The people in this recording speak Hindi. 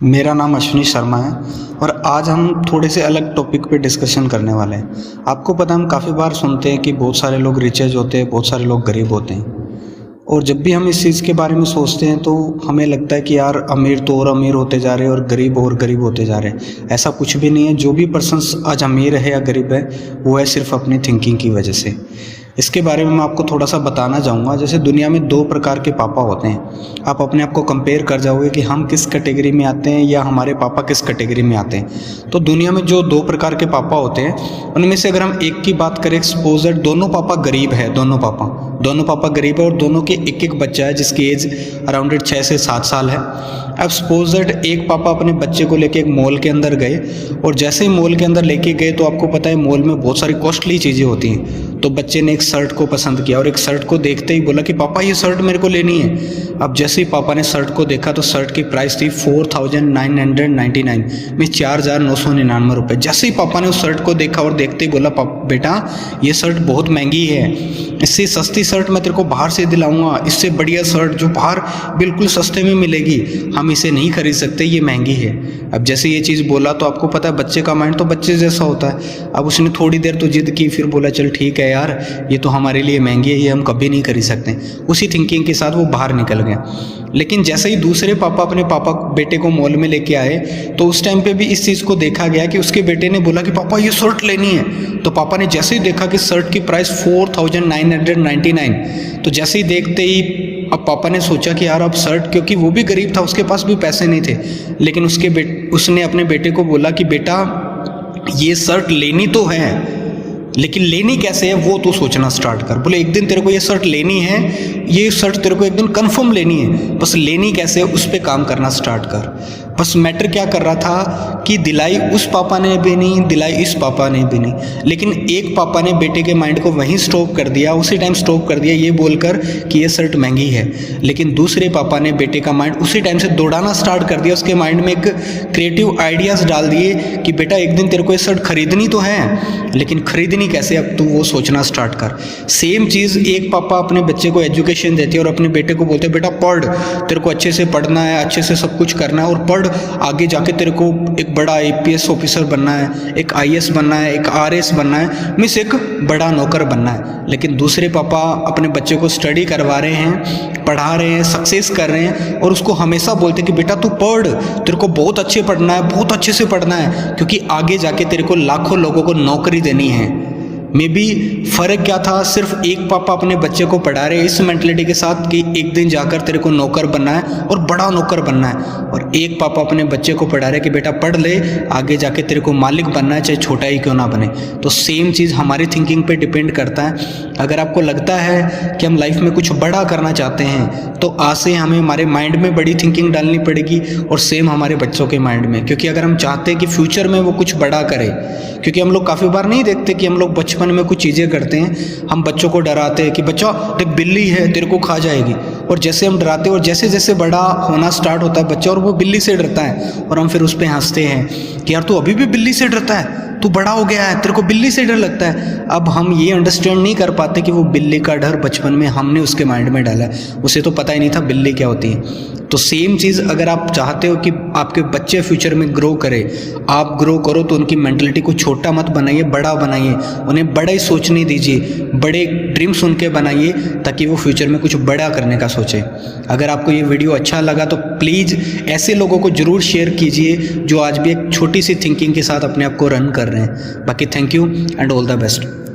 मेरा नाम अश्विनी शर्मा है और आज हम थोड़े से अलग टॉपिक पे डिस्कशन करने वाले हैं। आपको पता है हम काफ़ी बार सुनते हैं कि बहुत सारे लोग रिचेज होते हैं, बहुत सारे लोग गरीब होते हैं। और जब भी हम इस चीज़ के बारे में सोचते हैं तो हमें लगता है कि यार अमीर तो और अमीर होते जा रहे हैं और गरीब होते जा रहे हैं। ऐसा कुछ भी नहीं है। जो भी पर्सन्स आज अमीर है या गरीब है वो है सिर्फ अपनी थिंकिंग की वजह से। इसके बारे में मैं आपको थोड़ा सा बताना चाहूँगा। जैसे दुनिया में दो प्रकार के पापा होते हैं। आप अपने आप को कंपेयर कर जाओगे कि हम किस कैटेगरी में आते हैं या हमारे पापा किस कैटेगरी में आते हैं। तो दुनिया में जो दो प्रकार के पापा होते हैं उनमें से अगर हम एक की बात करें, सपोज दैट दोनों पापा गरीब है, दोनों पापा गरीब है और दोनों के एक बच्चा है जिसकी एज अराउंड 6 से 7 साल है। अब सपोज दैट एक पापा अपने बच्चे को लेके एक मॉल के अंदर गए और जैसे ही मॉल के अंदर लेके गए तो आपको पता है मॉल में बहुत सारी कॉस्टली चीज़ें होती हैं। तो बच्चे ने एक शर्ट को पसंद किया और एक शर्ट को देखते ही बोला कि पापा ये शर्ट मेरे को लेनी है। अब जैसे ही पापा ने शर्ट को देखा तो शर्ट की प्राइस थी 4999 में 4999 रुपये। जैसे ही पापा ने उस शर्ट को देखा और देखते ही बोला बेटा ये शर्ट बहुत महंगी है, इससे सस्ती शर्ट मैं तेरे को बाहर से दिलाऊंगा, इससे बढ़िया शर्ट जो बाहर बिल्कुल सस्ते में मिलेगी हम इसे नहीं खरीद सकते, ये महंगी है। अब जैसे ये चीज़ बोला तो आपको पता है बच्चे का माइंड तो बच्चे जैसा होता है। अब उसने थोड़ी देर तो जिद की, फिर बोला चल ठीक है यार ये तो हमारे लिए महंगी है, ये हम कभी नहीं खरीद सकते। उसी थिंकिंग के साथ वो बाहर निकल गया। लेकिन जैसे ही दूसरे पापा अपने बेटे को मॉल में लेके आए तो उस टाइम पे भी इस चीज़ को देखा गया कि उसके बेटे ने बोला कि पापा ये शर्ट लेनी है। तो पापा ने जैसे ही देखा कि शर्ट की प्राइस 4999, तो जैसे ही देखते ही अब पापा ने सोचा कि यार अब शर्ट, क्योंकि वो भी गरीब था उसके पास भी पैसे नहीं थे, लेकिन उसने अपने बेटे को बोला कि बेटा ये शर्ट लेनी तो है लेकिन लेनी कैसे है वो तू सोचना स्टार्ट कर। बोले एक दिन तेरे को ये शर्ट लेनी है, ये शर्ट तेरे को एक दिन कंफर्म लेनी है, बस लेनी कैसे है उस पर काम करना स्टार्ट कर। बस मैटर क्या कर रहा था कि दिलाई उस पापा ने भी नहीं, दिलाई इस पापा ने भी नहीं, लेकिन एक पापा ने बेटे के माइंड को वहीं स्टॉप कर दिया, उसी टाइम स्टॉप कर दिया ये बोलकर कि ये शर्ट महंगी है। लेकिन दूसरे पापा ने बेटे का माइंड उसी टाइम से दौड़ाना स्टार्ट कर दिया, उसके माइंड में एक क्रिएटिव आइडियाज़ डाल दिए कि बेटा एक दिन तेरे को ये शर्ट खरीदनी तो है लेकिन खरीदनी कैसे, अब तू वो सोचना स्टार्ट कर। सेम चीज़ एक पापा अपने बच्चे को एजुकेशन देते हैं और अपने बेटे को बोलते हैं बेटा पढ़, तेरे को अच्छे से पढ़ना है, अच्छे से सब कुछ करना है और पढ़, आगे जाके तेरे को एक बड़ा APS ऑफिसर बनना है, एक IAS बनना है, एक RS बनना है, मीन्स एक बड़ा नौकर बनना है। लेकिन दूसरे पापा अपने बच्चे को स्टडी करवा रहे हैं, पढ़ा रहे हैं, सक्सेस कर रहे हैं और उसको हमेशा बोलते हैं कि बेटा तू पढ़, तेरे को बहुत अच्छे पढ़ना है, बहुत अच्छे से पढ़ना है, क्योंकि आगे जाके तेरे को लाखों लोगों को नौकरी देनी है। मे बी फ़र्क क्या था, सिर्फ एक पापा अपने बच्चे को पढ़ा रहे इस मेंटलिटी के साथ कि एक दिन जाकर तेरे को नौकर बनना है और बड़ा नौकर बनना है, और एक पापा अपने बच्चे को पढ़ा रहे कि बेटा पढ़ ले, आगे जाके तेरे को मालिक बनना है, चाहे छोटा ही क्यों ना बने। तो सेम चीज़ हमारी थिंकिंग पे डिपेंड करता है। अगर आपको लगता है कि हम लाइफ में कुछ बड़ा करना चाहते हैं तो आज से हमें हमारे माइंड में बड़ी थिंकिंग डालनी पड़ेगी और सेम हमारे बच्चों के माइंड में, क्योंकि अगर हम चाहते हैं कि फ्यूचर में वो कुछ बड़ा करे, क्योंकि हम लोग काफ़ी बार नहीं देखते कि हम लोग बचपन में कुछ चीज़ें करते हैं, हम बच्चों को डराते हैं कि बच्चा देख बिल्ली है तेरे को खा जाएगी, और जैसे हम डराते हैं और जैसे जैसे बड़ा होना स्टार्ट होता है बच्चा और वो बिल्ली से डरता है और हम फिर उस पर हंसते हैं कि यार तू अभी भी बिल्ली से डरता है, तू बड़ा हो गया है तेरे को बिल्ली से डर लगता है। अब हम ये अंडरस्टैंड नहीं कर पाते कि वो बिल्ली का डर बचपन में हमने उसके माइंड में डाला है, उसे तो पता ही नहीं था बिल्ली क्या होती है। तो सेम चीज़ अगर आप चाहते हो कि आपके बच्चे फ्यूचर में ग्रो करें, आप ग्रो करो तो उनकी मेंटलिटी को छोटा मत बनाइए, बड़ा बनाइए, उन्हें बड़ा ही सोचने दीजिए, बड़े ड्रीम्स उनके बनाइए ताकि वो फ्यूचर में कुछ बड़ा करने का सोचें। अगर आपको ये वीडियो अच्छा लगा तो प्लीज़ ऐसे लोगों को ज़रूर शेयर कीजिए जो आज भी एक छोटी सी थिंकिंग के साथ अपने आप को रन कर रहे हैं। बाकी thank you and all the best.